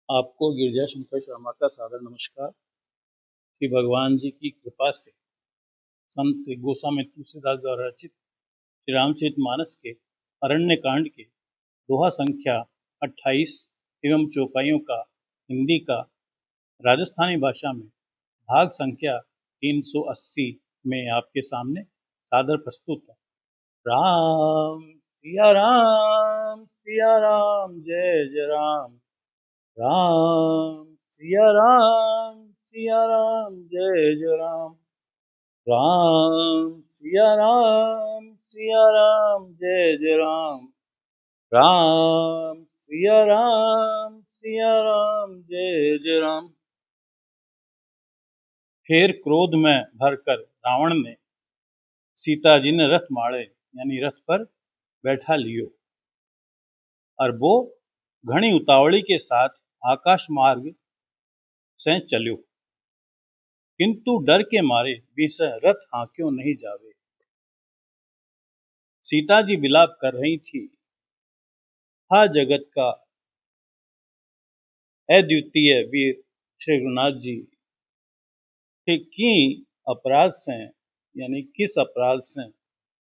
आपको गिरिजा शंकर शर्मा का सादर नमस्कार। श्री भगवान जी की कृपा से संत गोस्वामी तुलसीदास द्वारा रचित श्री रामचरितमानस के अरण्य कांड के दोहा संख्या 28 एवं चौपाइयों का हिंदी का राजस्थानी भाषा में भाग संख्या 380 में आपके सामने सादर प्रस्तुत है। सिया राम जय जय राम। सिया राम जय जय राम। सिया राम जय जय राम। सिया राम जय जय राम। फिर क्रोध में भरकर रावण ने सीता जी ने रथ मारे यानी रथ पर बैठा लियो और वो घनी उतावली के साथ आकाश मार्ग से चल्यो, किंतु डर के मारे बीस रथ हाँक्यो नहीं जावे। सीता जी विलाप कर रही थी, हा जगत का अद्वितीय वीर श्री गुरुनाथ जी के की अपराध से यानी किस अपराध से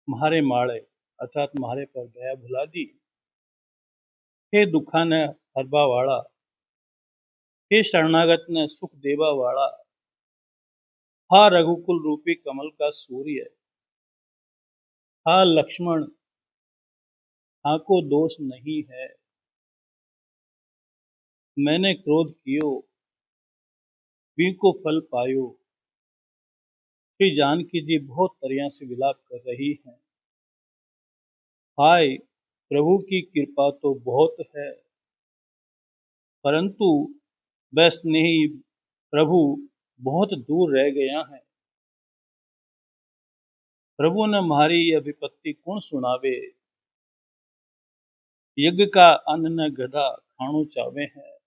म्हारे माड़े अर्थात म्हारे पर दया भुला दी। हे दुखा ने हरबा वाला, हे शरणागत ने सुख देवा वाला, हा रघुकुल रूपी कमल का सूर्य, हा लक्ष्मण, हाँ को दोष नहीं है। मैंने क्रोध कियो वी को फल पायो। श्री जानकी जी बहुत तरह से विलाप कर रही हैं। हाय प्रभु की कृपा तो बहुत है, परंतु वह स्नेही प्रभु बहुत दूर रह गया है। प्रभु ने हमारी यह विपत्ति कौन सुनावे, यज्ञ का अन्न न गधा खाणु चावे है।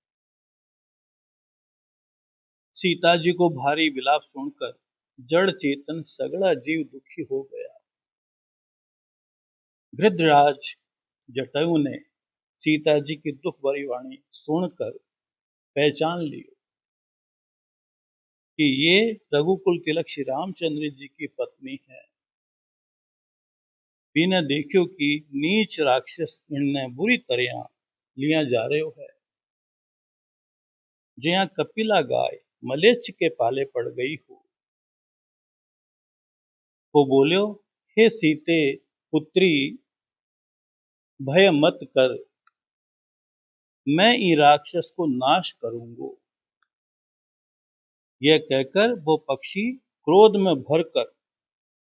सीता जी को भारी विलाप सुनकर जड़ चेतन सगड़ा जीव दुखी हो गया। गृध्रराज जटायु ने सीता जी की दुख भरी वाणी सुनकर पहचान लियो कि ये रघुकुल तिलक श्री रामचंद्र जी की पत्नी है। बिना देखियो कि नीच राक्षस इनने बुरी तरह लिया जा रहे है। जया कपिला गाय मलेच्छ के पाले पड़ गई हो। वो बोलियो, हे सीते पुत्री भय मत कर, मैं ई राक्षस को नाश करूंगो। यह कहकर वो पक्षी क्रोध में भरकर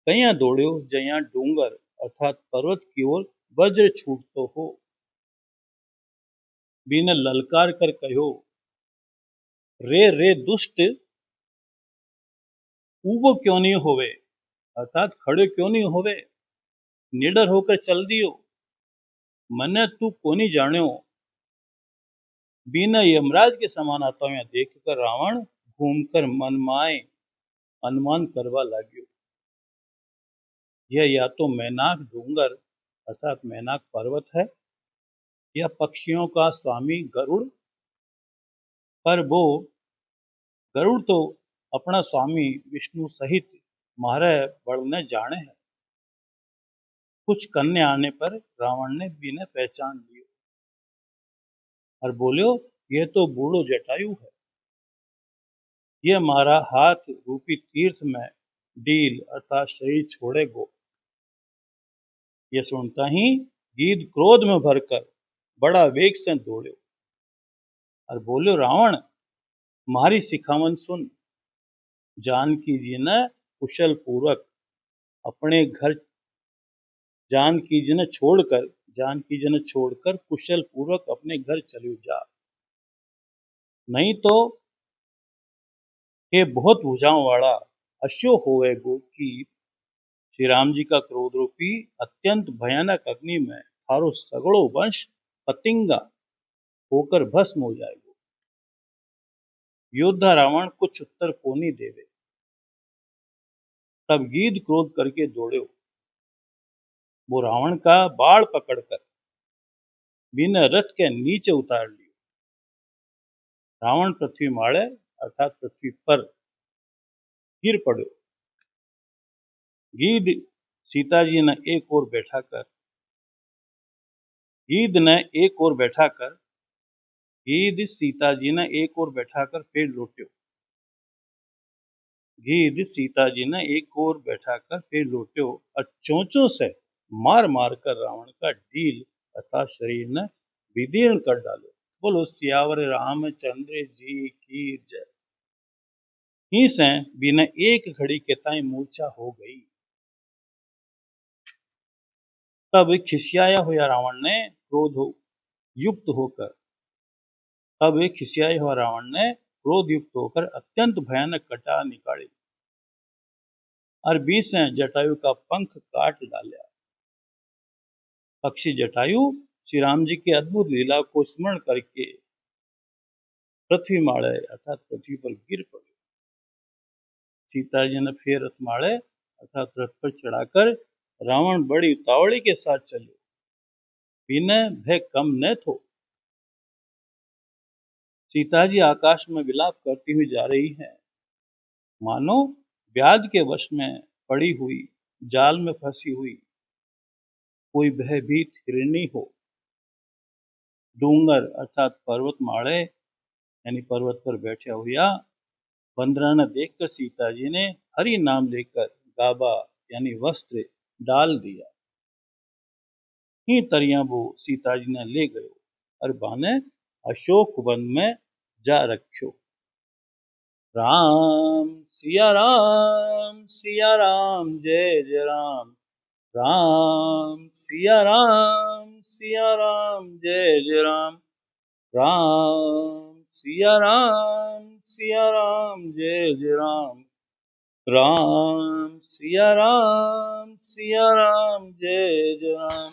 कहीं दौड़ियो जया डूंगर अर्थात पर्वत की ओर वज्र छूटतो हो। बिन ललकार कर कहो, रे रे दुष्ट, ऊबो क्यों नहीं होवे अर्थात खड़े क्यों नहीं होवे, निडर होकर चल दियो। मने तू कोनी जान्यो। बिना यमराज के समान आता हुआ देखकर रावण घूमकर मनमाए अनुमान करवा लाग्यो। यह या तो मैनाक डूंगर अर्थात मैनाक पर्वत है या पक्षियों का स्वामी गरुड़, पर वो गरुड़ तो अपना स्वामी विष्णु सहित मारे बल ने जाने है। कुछ करने आने पर रावण ने बिना पहचान लियो और बोलियो, यह तो बूढ़ो जटायु है। यह मारा हाथ रूपी तीर्थ में डील अर्थात शरीर छोड़ेगो। यह सुनता ही गीध क्रोध में भरकर बड़ा वेग से दौड़ो और बोलियो, रावण मारी सिखावन सुन। जानकी जी ने कुशल पूर्वक अपने घर जानकी जी ने छोड़कर कुशल पूर्वक अपने घर चलियो जा, नहीं तो ये बहुत भुजाओं वाला अश्यो होवेगो कि श्री राम जी का क्रोध रूपी अत्यंत भयानक अग्नि में थारो सगड़ो वंश पतिंगा होकर भस्म हो जाएगो। योद्धा रावण कुछ उत्तर को नहीं देवे। तब गीध क्रोध करके दौड़ो, वो रावण का बाल पकड़कर बिना रथ के नीचे उतार लियो रावण पृथ्वी माळे अर्थात पृथ्वी पर गिर पड़ो। गीध सीताजी ने एक और बैठाकर गीध ने एक और बैठाकर गीध सीताजी ने एक और बैठाकर पेड़ लौट्यो। गीध सीताजी ने एक और बैठाकर पेड़ लौट्यो और चोंचों से मार मार कर रावण का ढील अर्थात शरीर ने विदीर्ण कर डालो। बोलो सियावर रामचंद्र जी की जय। ही से बिना एक घड़ी के ताई मूर्छा हो गई। तब खिसियाया हुआ रावण ने युक्त होकर क्रोध युक्त होकर अत्यंत भयानक कटार निकाली और बीच से जटायु का पंख काट डाला। पक्षी जटायु श्री राम जी की अद्भुत लीला को स्मरण करके पृथ्वी माळे अर्थात पृथ्वी पर गिर पड़े। सीता जी ने फिर रथ माळे अर्थात रथ पर चढ़ाकर रावण बड़ी उतावली के साथ चले। बिना भय कम न थो। सीता जी आकाश में विलाप करती हुई जा रही है, मानो व्याध के वश में पड़ी हुई, जाल में फंसी हुई कोई भयभीत हिरणी हो। डूंगर अर्थात पर्वत माळे यानी पर्वत पर बैठा हुआ बंदरा ने देखकर सीता जी ने हरि नाम लेकर गाबा यानी वस्त्र डाल दिया। ही तरिया वो सीता जी ने ले गयो और बाने अशोक वन में जा रख्यो। राम सिया राम जय जय राम। राम सिया राम जय जय राम। राम सिया राम जय जय राम। राम सिया राम जय जय राम।